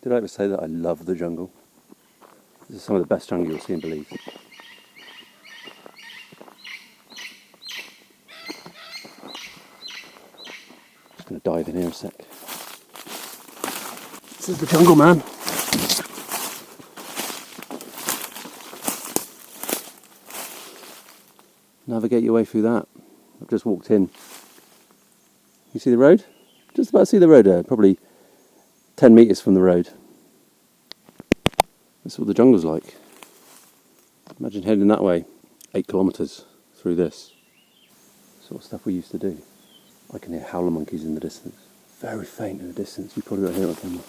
Did I ever say that I love the jungle? This is some of the best jungle you'll see in Belize. Just going to dive in here a sec. This is the jungle, man. Navigate your way through that. I've just walked in. You see the road? Just about to see the road there, probably 10 metres from the road. That's what the jungle's like. Imagine heading that way, 8 kilometres through this. Sort of stuff we used to do. I can hear howler monkeys in the distance. Very faint in the distance, you probably won't hear it on camera.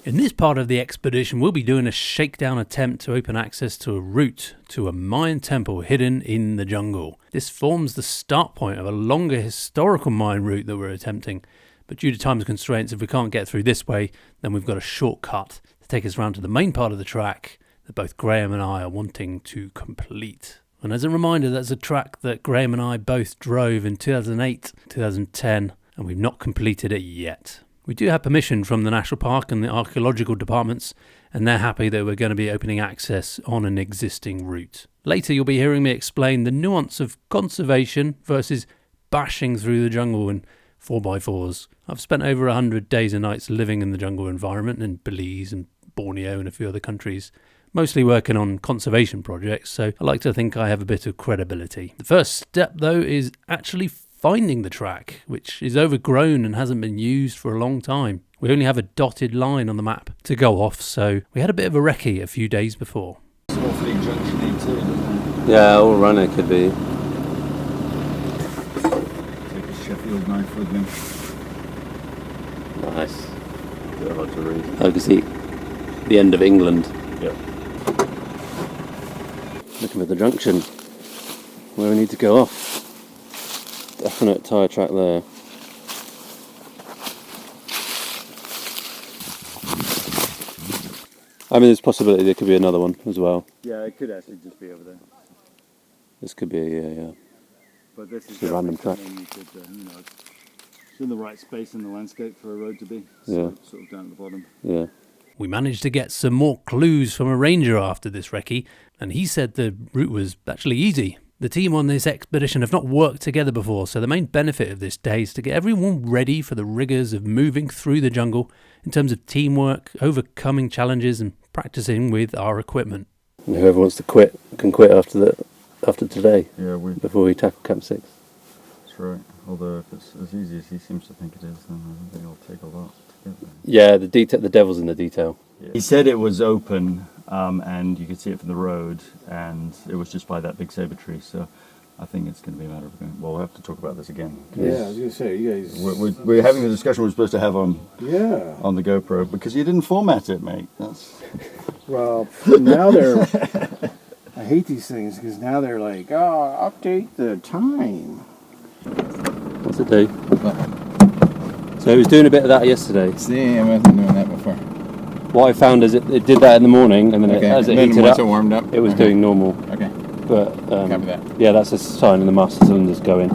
In this part of the expedition, we'll be doing a shakedown attempt to open access to a route to a Mayan temple hidden in the jungle. This forms the start point of a longer historical Mayan route that we're attempting. But due to time constraints, if we can't get through this way, then we've got a shortcut to take us around to the main part of the track that both Graham and I are wanting to complete. And as a reminder, that's a track that Graham and I both drove in 2008, 2010, and we've not completed it yet. We do have permission from the National Park and the archaeological departments, and they're happy that we're going to be opening access on an existing route. Later you'll be hearing me explain the nuance of conservation versus bashing through the jungle in 4x4s. I've spent over 100 days and nights living in the jungle environment in Belize and Borneo and a few other countries, mostly working on conservation projects, so I like to think I have a bit of credibility. The first step though is actually finding the track, which is overgrown and hasn't been used for a long time. We only have a dotted line on the map to go off, so we had a bit of a recce a few days before. Smallfleet Junction too, doesn't it? Yeah, all run it could be. Take a Sheffield knife with me. Nice. Got a lot to read. Oh, you can see the end of England. Yep. Looking at the junction where we need to go off. Definite tyre track there. I mean, there's possibility there could be another one as well. Yeah, it could actually just be over there. This could be yeah. But this is a random track. You could, it's in the right space in the landscape for a road to be. So Yeah. Sort of down at the bottom. Yeah. We managed to get some more clues from a ranger after this recce, and he said the route was actually easy. The team on this expedition have not worked together before, so the main benefit of this day is to get everyone ready for the rigours of moving through the jungle in terms of teamwork, overcoming challenges and practicing with our equipment. And whoever wants to quit can quit after today. Yeah, before we tackle Camp 6. that's right. Although if it's as easy as he seems to think it is, then I don't think it'll take a lot to get there. Yeah, the devil's in the detail. Yeah. He said it was open, and you could see it from the road, and it was just by that big sabre tree. So I think it's going to be a matter of going. Well, we'll have to talk about this again. Yeah, I was going to say, you guys. We're having the discussion we're supposed to have on the GoPro because you didn't format it, mate. That's Well, now they're. I hate these things because now they're like, oh, update the time. What's it do? So he was doing a bit of that yesterday. See, I wasn't doing that before. What I found is it did that in the morning, and then as it heated once up, it warmed up, it was doing normal. Okay. But Copy that. yeah, that's a sign of the master cylinder's going.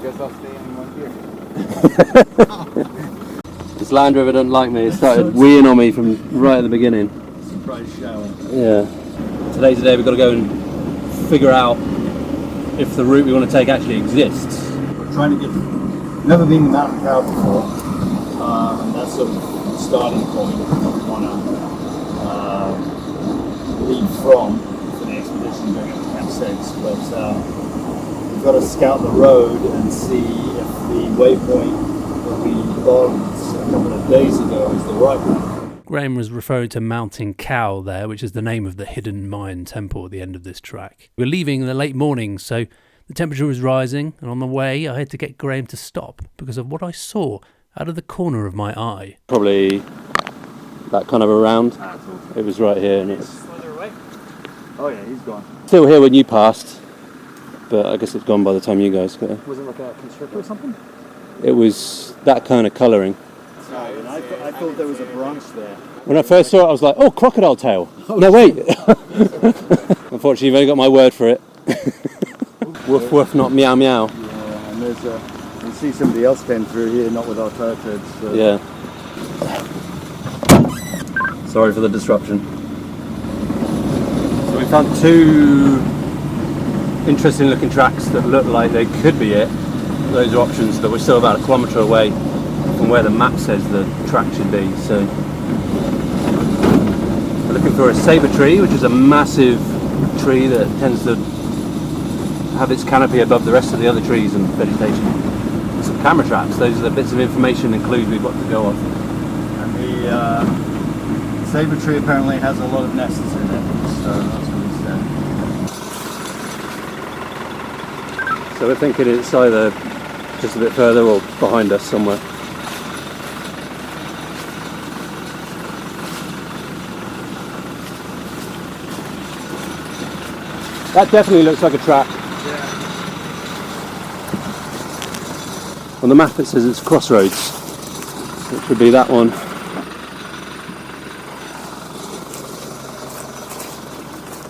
Guess I'll stay in one here. This Land Rover doesn't like me. It started weeing on me from right at the beginning. surprise shower. Yeah. Today's the day we've got to go and figure out if the route we want to take actually exists. We're trying to get. Never been to Mountain Cow before, and that's sort of the starting point that we want to lead from for the expedition going up to Camp 6. But we've got to scout the road and see if the waypoint that we logged a couple of days ago is the right one. Graham was referring to Mountain Cow there, which is the name of the hidden Mayan temple at the end of this track. We're leaving in the late morning, so the temperature was rising, and on the way I had to get Graham to stop because of what I saw out of the corner of my eye. Probably that kind of around. It was right here, and it's Further away? Oh yeah, he's gone. still here when you passed, but I guess it's gone by the time you guys got here. Was it like a constrictor or something? It was that kind of colouring. And I thought there was a branch there. When I first saw it, I was like, oh, crocodile tail. No, wait. Unfortunately, you've only got my word for it. Woof, woof, not meow, meow. Yeah, and there's you see somebody else came through here, not with our tire treads. So. Yeah. Sorry for the disruption. So we found two interesting looking tracks that look like they could be it. Those are options, but we're still about 1 kilometre away from where the map says the track should be. So we're looking for a sabre tree, which is a massive tree that tends to have its canopy above the rest of the other trees and vegetation. And some camera traps. Those are the bits of information and clues we've got to go off. And the sabre tree apparently has a lot of nests in it, so that's what he said. So we're thinking it's either just a bit further or behind us somewhere. That definitely looks like a track. Yeah. On the map it says it's crossroads, which would be that one.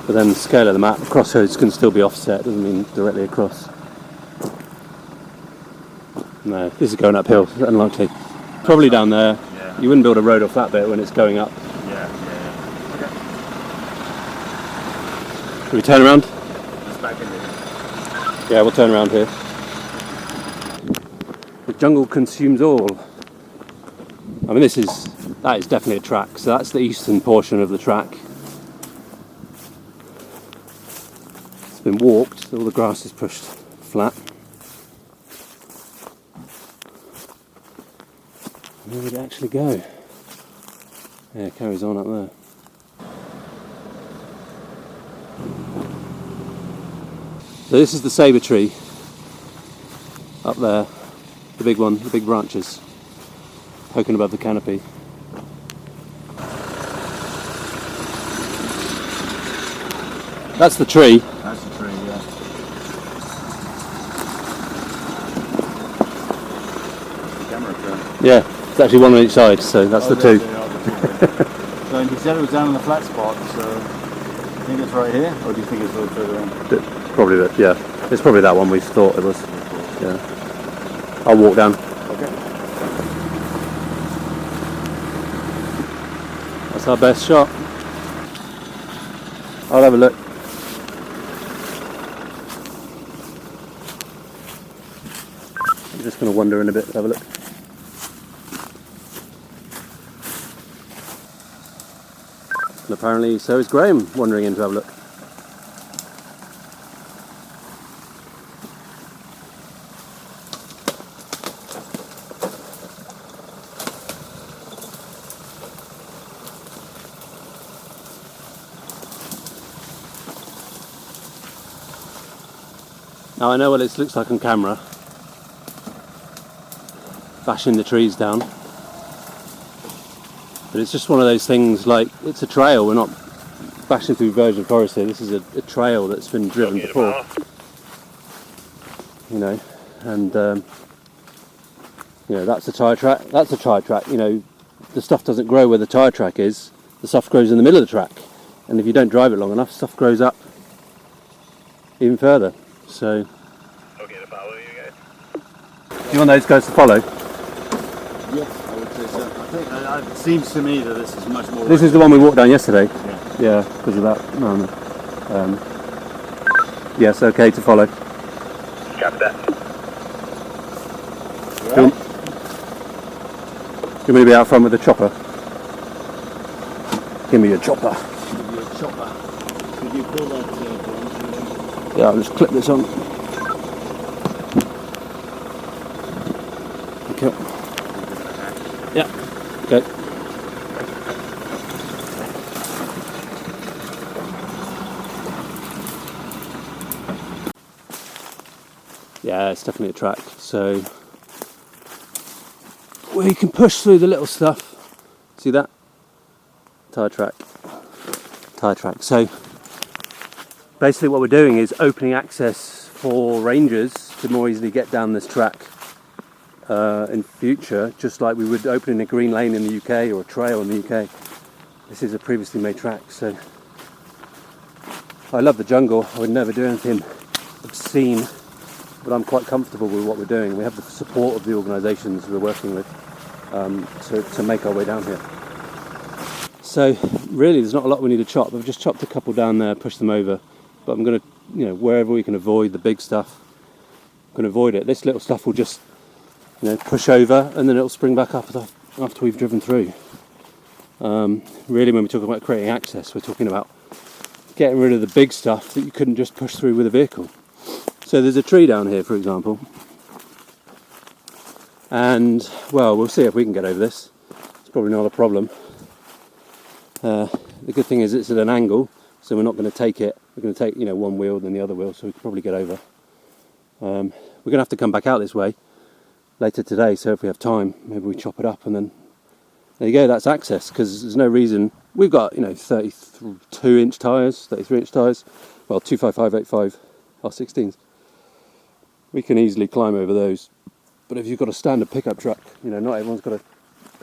But then the scale of the map, crossroads can still be offset, doesn't mean directly across. No, this is going uphill, unlikely. Probably down there. Yeah. You wouldn't build a road off that bit when it's going up. Yeah. Okay. Can we turn around? It's back in there. Yeah, we'll turn around here. The jungle consumes all. I mean, that is definitely a track. So that's the eastern portion of the track. It's been walked, all the grass is pushed flat. Where would it actually go? Yeah, it carries on up there. So this is the sabre tree up there, the big one, the big branches poking above the canopy. That's the tree. That's the tree, yeah. Camera trap. Yeah, it's actually one on each side, so that's the two. So he said it was down in the flat spot, so do you think it's right here, or do you think it's a little further in? Probably that, yeah. It's probably that one we thought it was. Yeah. I'll walk down. Okay. That's our best shot. I'll have a look. I'm just going to wander in a bit, have a look. And apparently so is Graham wandering in to have a look. Now I know what it looks like on camera, bashing the trees down, but it's just one of those things, like, it's a trail. We're not bashing through virgin forest here. This is a trail that's been driven before, you know, and you know, that's a tyre track, that's a tyre track. You know, the stuff doesn't grow where the tyre track is, the stuff grows in the middle of the track, and if you don't drive it long enough, stuff grows up even further. So, okay to follow you guys. do you want those guys to follow? Yes, I would say so. I think it seems to me that this is much more. This is the one we walked down yesterday. Yeah. Yeah, because of that. Yes, okay to follow. Copy that. Do you want me to be out front with the chopper? Give me your chopper. Give you a chopper. Could you pull that branch? Yeah, I'll just clip this on. Okay. Yeah. Okay. Yeah, it's definitely a track. So we can push through the little stuff. See that? Tyre track. Tyre track. So basically what we're doing is opening access for rangers to more easily get down this track in future, just like we would opening a green lane in the UK or a trail in the UK. This is a previously made track, so I love the jungle. I would never do anything obscene, but I'm quite comfortable with what we're doing. We have the support of the organisations we're working with to make our way down here. So really there's not a lot we need to chop. I've just chopped a couple down there, pushed them over, but I'm going to, wherever we can avoid the big stuff, I'm going to avoid it. This little stuff will just, push over and then it'll spring back up after we've driven through. Really when we talk about creating access, we're talking about getting rid of the big stuff that you couldn't just push through with a vehicle. So there's a tree down here, for example, and well, we'll see if we can get over this. It's probably not a problem. The good thing is it's at an angle, so we're not going to take it. We're going to take one wheel then the other wheel, so we can probably get over. We're going to have to come back out this way later today, so if we have time, maybe we chop it up and then there you go, that's access, because there's no reason. We've got 32-inch tyres, 33-inch tyres, well 255, 85 R16s. We can easily climb over those, but if you've got a standard pickup truck, not everyone's got a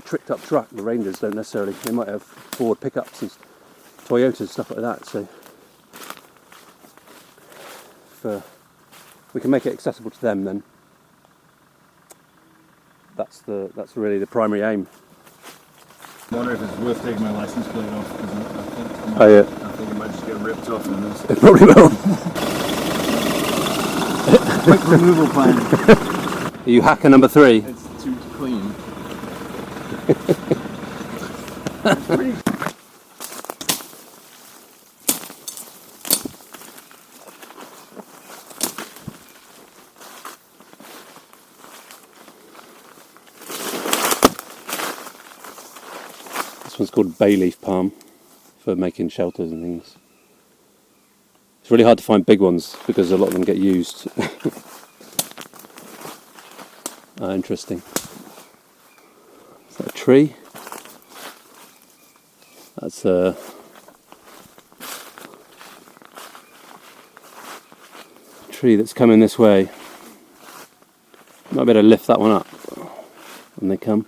tricked up truck. The Rangers don't necessarily. They might have Ford pickups and Toyotas, stuff like that. So if we can make it accessible to them, then that's really the primary aim. I wonder if it's worth taking my license plate off, because I think it might just get ripped off in this. It probably will. Quick removal plan. Are you hacker number 3? It's too clean. This one's called bay leaf palm for making shelters and things. It's really hard to find big ones because a lot of them get used. Interesting. Is that a tree? That's a tree that's coming this way. Might be able to lift that one up when they come.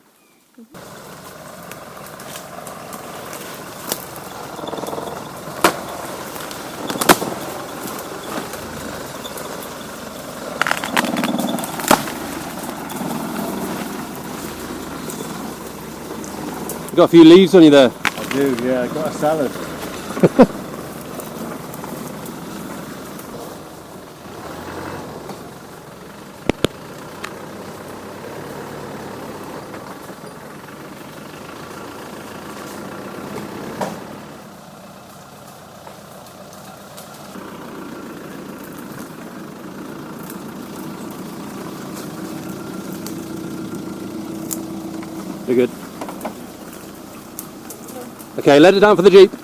You've got a few leaves on you there. I do, yeah, I got a salad. Very good. Okay, let it down for the Jeep. You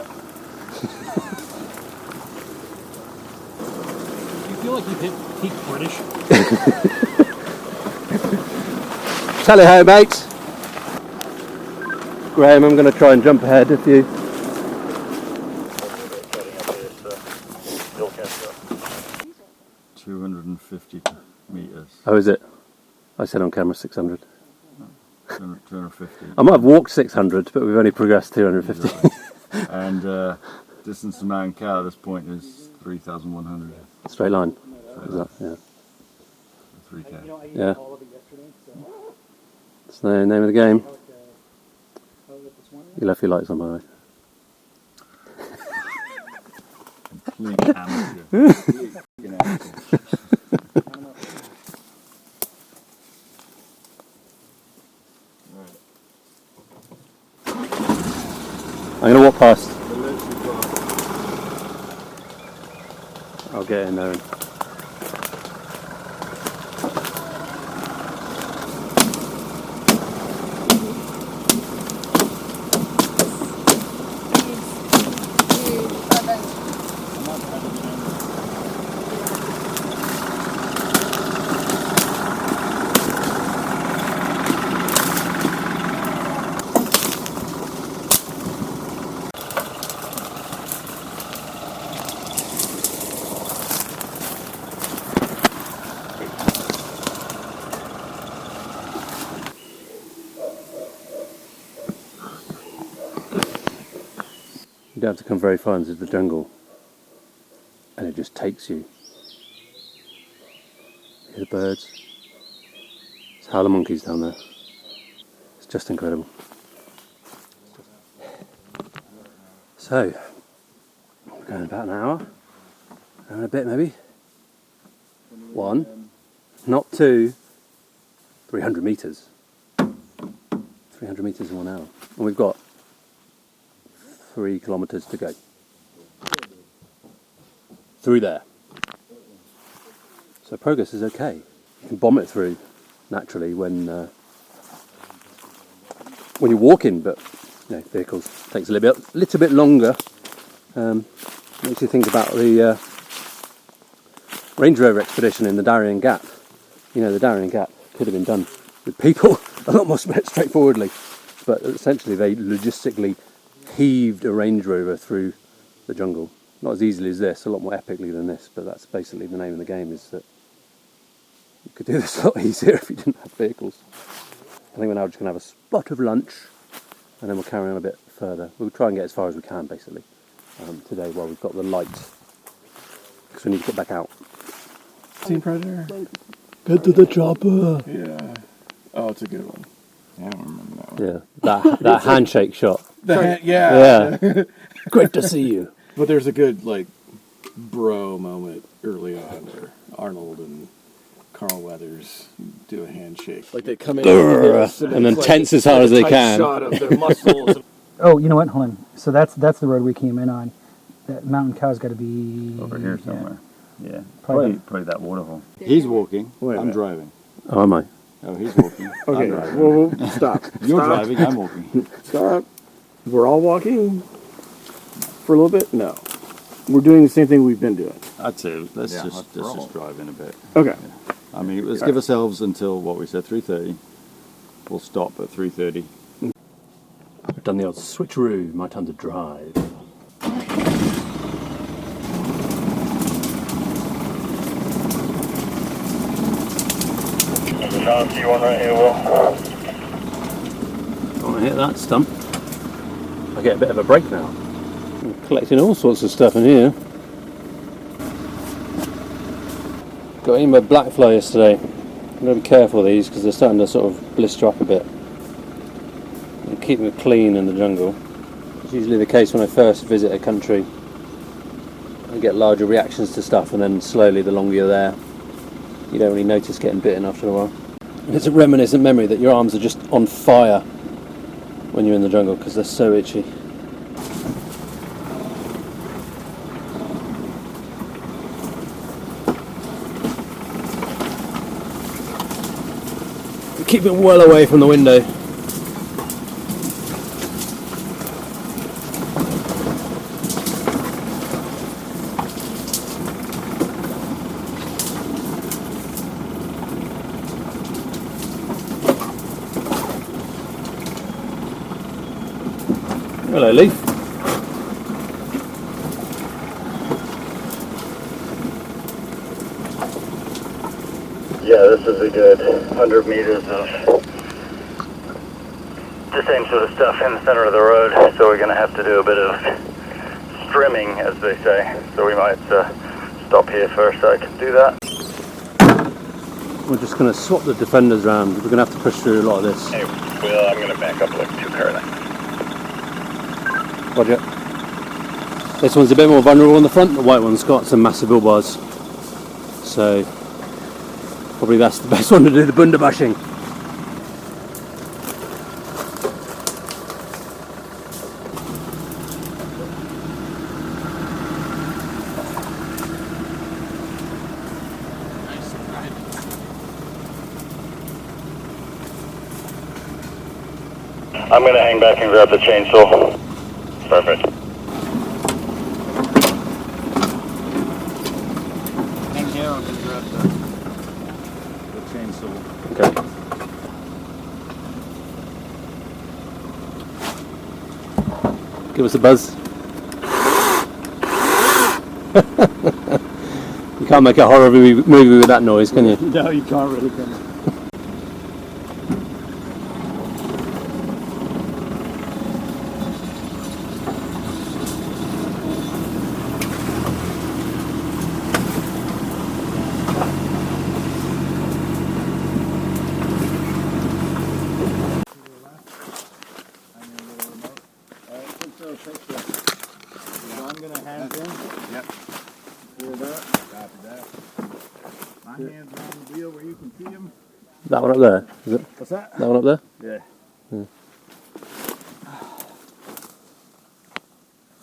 feel like you've hit peak British? Tally ho, mates. Graham, I'm going to try and jump ahead if you... 250 meters. Oh, is it? I said on camera 600. 250. I might have walked 600, but we've only progressed 250. Exactly. And distance to Mount Cal at this point is 3,100. Straight line. Straight Is line. that? 3K. Yeah. Yeah. That's the name of the game. You left your lights on, by the way. Complete amateur. I'm going to walk past. I'll get in there. You don't have to come very far into the jungle, and it just takes you. Hear the birds. There's howler monkeys down there. It's just incredible. So, we're going about an hour and a bit maybe. 1, not 2, 300 metres. 300 metres in 1 hour. And we've got 3 kilometres to go. Through there. So progress is okay. You can bomb it through naturally when you're walking, but vehicles takes a little bit longer. Makes you think about the Range Rover expedition in the Darien Gap. The Darien Gap could have been done with people a lot more straightforwardly, but essentially they logistically heaved a Range Rover through the jungle. Not as easily as this, a lot more epically than this, but that's basically the name of the game, is that you could do this a lot easier if you didn't have vehicles. I think we're now just going to have a spot of lunch, and then we'll carry on a bit further. We'll try and get as far as we can, basically, today while we've got the light, because we need to get back out. Seen Predator? Get to the chopper! Yeah. Oh, it's a good one. Yeah, I don't remember that one. Yeah, that handshake shot. Yeah. Great to see you. But there's a good, bro moment early on where Arnold and Carl Weathers do a handshake. Like they come in and then tense as hard as they can. Shot of their muscles. Oh, you know what? Hold on. So that's the road we came in on. That mountain cow's got to be Over here somewhere. Yeah. Probably- Probably that waterhole. He's walking. Wait a I'm minute. driving. Oh, am I? Oh, he's walking. Okay, I'm driving. well, stop. You're Stop. driving. I'm walking. Stop. We're all walking for a little bit? No. We're doing the same thing we've been doing. I'd say let's Yeah, just let's let's roll. just drive in a bit. Okay. I mean, let's give ourselves until what we said, 3:30. We'll stop at 3:30. I've done the old switcheroo, my time to drive. John, do you want right here, Will? I want to hit that stump. I get a bit of a break now. I'm collecting all sorts of stuff in here. Got in by black fly yesterday. I'm going to be careful of these because they're starting to sort of blister up a bit. And keep them clean in the jungle. It's usually the case when I first visit a country. I get larger reactions to stuff, and then slowly, the longer you're there, you don't really notice getting bitten after a while. And it's a reminiscent memory that your arms are just on fire when you're in the jungle because they're so itchy. Keep it well away from the window. Hello, Leaf. Yeah, this is a good 100 meters of the same sort of stuff in the center of the road, so we're going to have to do a bit of strimming, as they say. So we might stop here for a sec and do that. We're just going to swap the defenders around. We're going to have to push through a lot of this. Hey, Will, I'm going to back up like 2 car lengths. Roger. This one's a bit more vulnerable on the front. The white one's got some massive bull bars. So probably that's the best one to do the bundabashing. I'm going to hang back and grab the chainsaw. Perfect. Hang here, I'm going to grab the chainsaw. Okay. Give us a buzz. You can't make a horror movie with that noise, can you? No, you can't really come. up there? Is it What's that? that one up there? Yeah.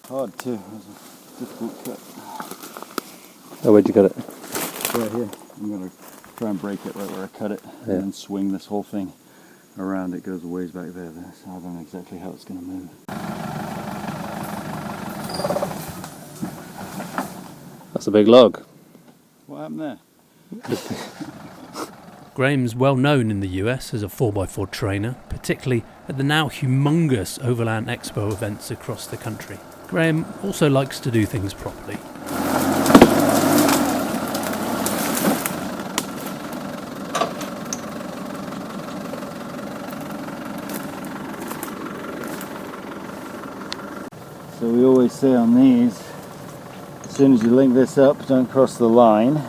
Hard too. It was a difficult cut. Oh, where'd you cut it? Right here. I'm going to try and break it right where I cut it, Yeah. and then swing this whole thing around. It goes a ways back there. So I don't know exactly how it's going to move. That's a big log. What happened there? Graham's well known in the US as a 4x4 trainer, particularly at the now humongous Overland Expo events across the country. Graham also likes to do things properly. So we always say on these, as soon as you link this up, don't cross the line.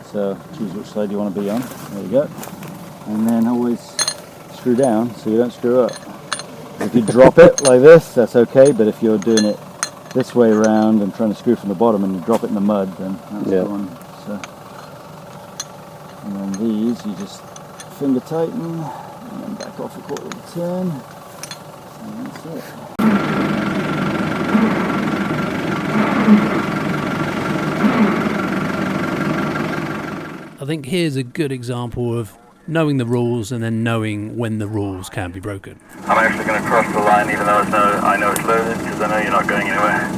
So choose which side you want to be on. There you go. And then always screw down so you don't screw up. If you drop it like this, that's okay, but if you're doing it this way around and trying to screw from the bottom and you drop it in the mud, then that's the one. So, and then these, you just finger tighten and then back off a quarter of a turn. And that's it. I think here's a good example of knowing the rules and then knowing when the rules can be broken. I'm actually going to cross the line even though I know it's loaded because I know you're not going anywhere.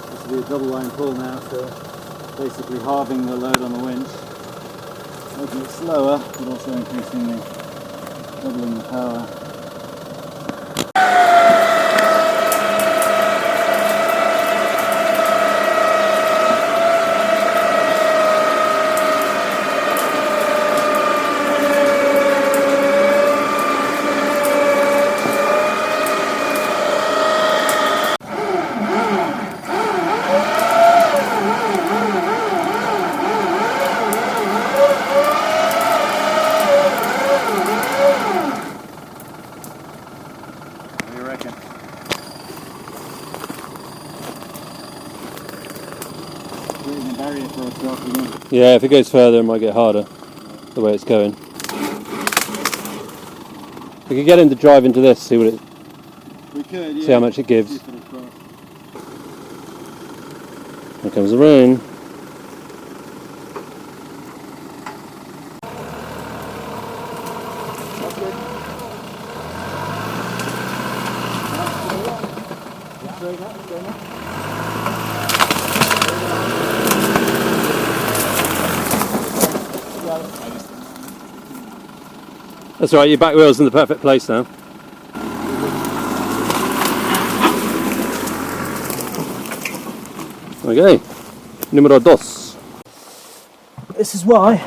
This will be a double line pull now, so basically halving the load on the winch, making it slower, but also increasing doubling the power. Yeah, if it goes further, it might get harder, the way it's going. We could get him to drive into this, see what it, We could, see how much it gives. Here comes the rain. That's right, your back wheel's in the perfect place now. Okay, numero dos. This is why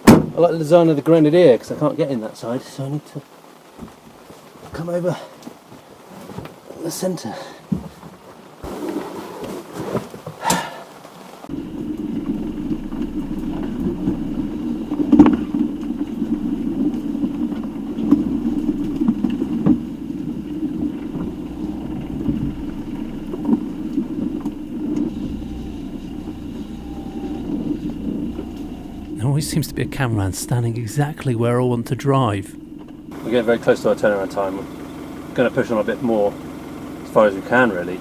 I like the design of the Grenadier, because I can't get in that side, so I need to come over the centre. There always seems to be a cameraman standing exactly where I want to drive. We're getting very close to our turnaround time. We're going to push on a bit more, as far as we can really,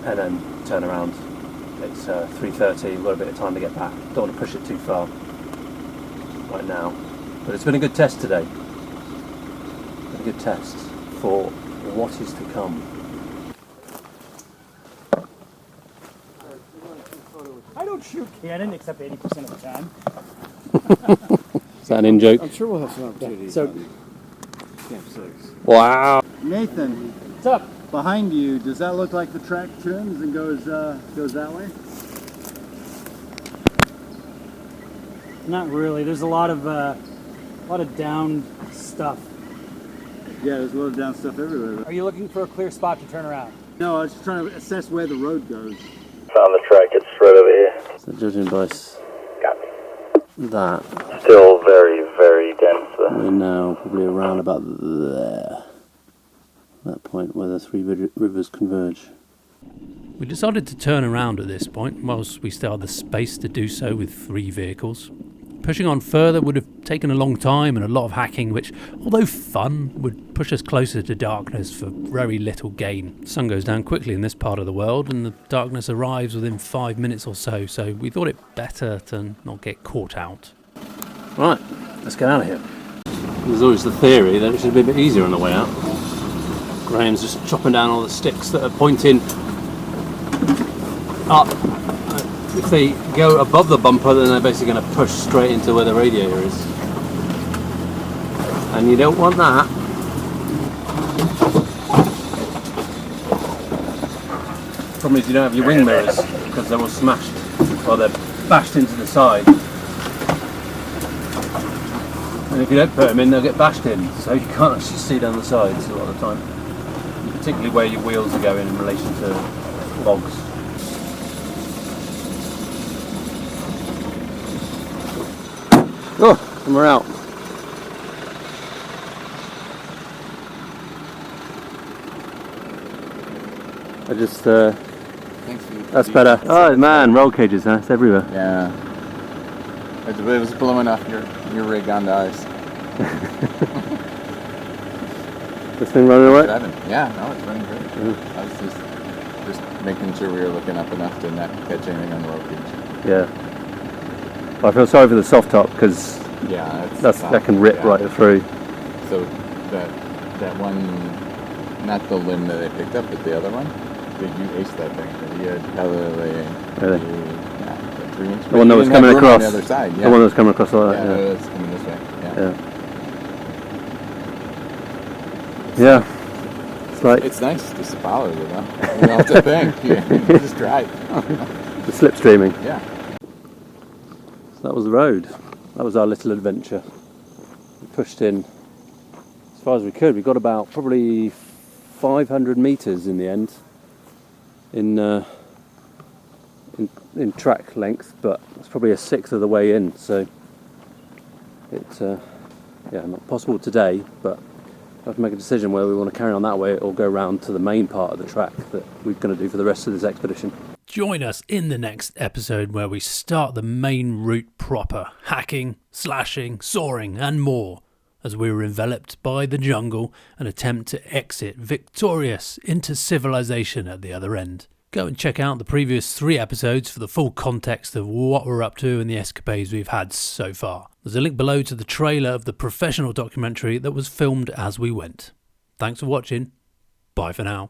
and then turn around. It's 3:30, we've got a bit of time to get back. Don't want to push it too far right now. But it's been a good test today. Been a good test for what is to come. I don't shoot cannon except 80% of the time. Is that an in-joke? I'm sure we'll have some opportunities. So- on Camp 6. Wow. Nathan, What's up? behind you, does that look like the track turns and goes that way? Not really. There's a lot of down stuff. Yeah, there's a lot of down stuff everywhere. Are you looking for a clear spot to turn around? No, I was just trying to assess where the road goes. Found the track, it's right over here. So judging by that, Still very, very dense though. we're now probably around about there. That point where the three rivers converge. We decided to turn around at this point, whilst we still had the space to do so with 3 vehicles. Pushing on further would have taken a long time and a lot of hacking, which, although fun, would push us closer to darkness for very little gain. The sun goes down quickly in this part of the world, and the darkness arrives within 5 minutes or so we thought it better to not get caught out. Right, let's get out of here. There's always the theory that it should be a bit easier on the way out. Graham's just chopping down all the sticks that are pointing up. If they go above the bumper, then they're basically going to push straight into where the radiator is. And you don't want that. Problem is you don't have your wing mirrors because they're all smashed, or they're bashed into the side. And if you don't put them in, they'll get bashed in, so you can't actually see down the sides a lot of the time. Particularly where your wheels are going in relation to logs. Oh, and we're out. I just, Thanks for that's better. Oh man, roll cages, huh? It's everywhere. Yeah. It was blowing off your rig onto ours. This thing running away? Driving. Yeah, no, it's running great. I was just making sure we were looking up enough to not catch anything on the roll cage. Yeah. I feel sorry for the soft top because Yeah, that can rip right through. So that one, not the limb that I picked up, but the other one, you aced that thing. You had Really? yeah, 3 inch. The one that was coming across. On the other side, yeah. The one that was coming across like Yeah, that. it was coming this way. Yeah. It's like It's nice just to follow, you know. You don't have to think. You just drive. the slipstreaming. Yeah. So that was the road. That was our little adventure. We pushed in as far as we could. We got about probably 500 metres in the end in track length, but it's probably a sixth of the way in. So it's not possible today, but we have to make a decision whether we want to carry on that way or go round to the main part of the track that we're going to do for the rest of this expedition. Join us in the next episode where we start the main route proper, hacking, slashing, soaring and more, as we were enveloped by the jungle and attempt to exit victorious into civilization at the other end. Go and check out the previous 3 episodes for the full context of what we're up to and the escapades we've had so far. There's a link below to the trailer of the professional documentary that was filmed as we went. Thanks for watching. Bye for now.